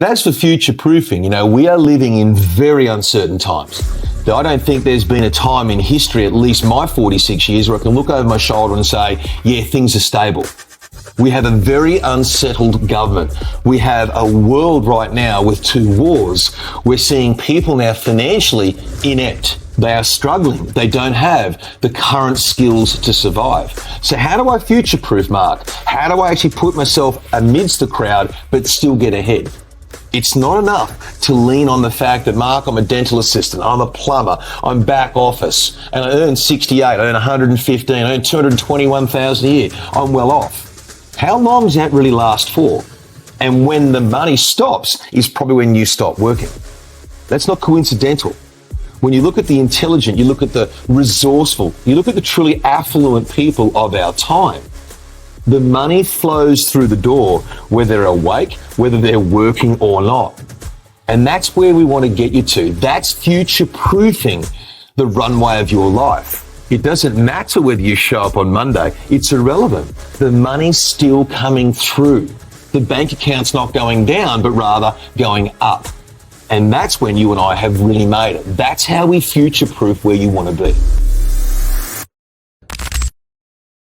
As for future proofing, we are living in very uncertain times. I don't think there's been a time in history, at least my 46 years, where I can look over my shoulder and say, yeah, things are stable. We have a very unsettled government. We have a world right now with 2 wars. We're seeing people now financially inept. They are struggling. They don't have the current skills to survive. So how do I future-proof, Mark? How do I actually put myself amidst the crowd but still get ahead? It's not enough to lean on the fact that, Mark, I'm a dental assistant, I'm a plumber, I'm back office, and I earn 68, I earn 115, I earn 221,000 a year. I'm well off. How long does that really last for? And when the money stops is probably when you stop working. That's not coincidental. When you look at the intelligent, you look at the resourceful, you look at the truly affluent people of our time, the money flows through the door, whether they're awake, whether they're working or not. And that's where we want to get you to. That's future-proofing the runway of your life. It doesn't matter whether you show up on Monday. It's irrelevant. The money's still coming through. The bank account's not going down, but rather going up. And that's when you and I have really made it. That's how we future-proof where you want to be.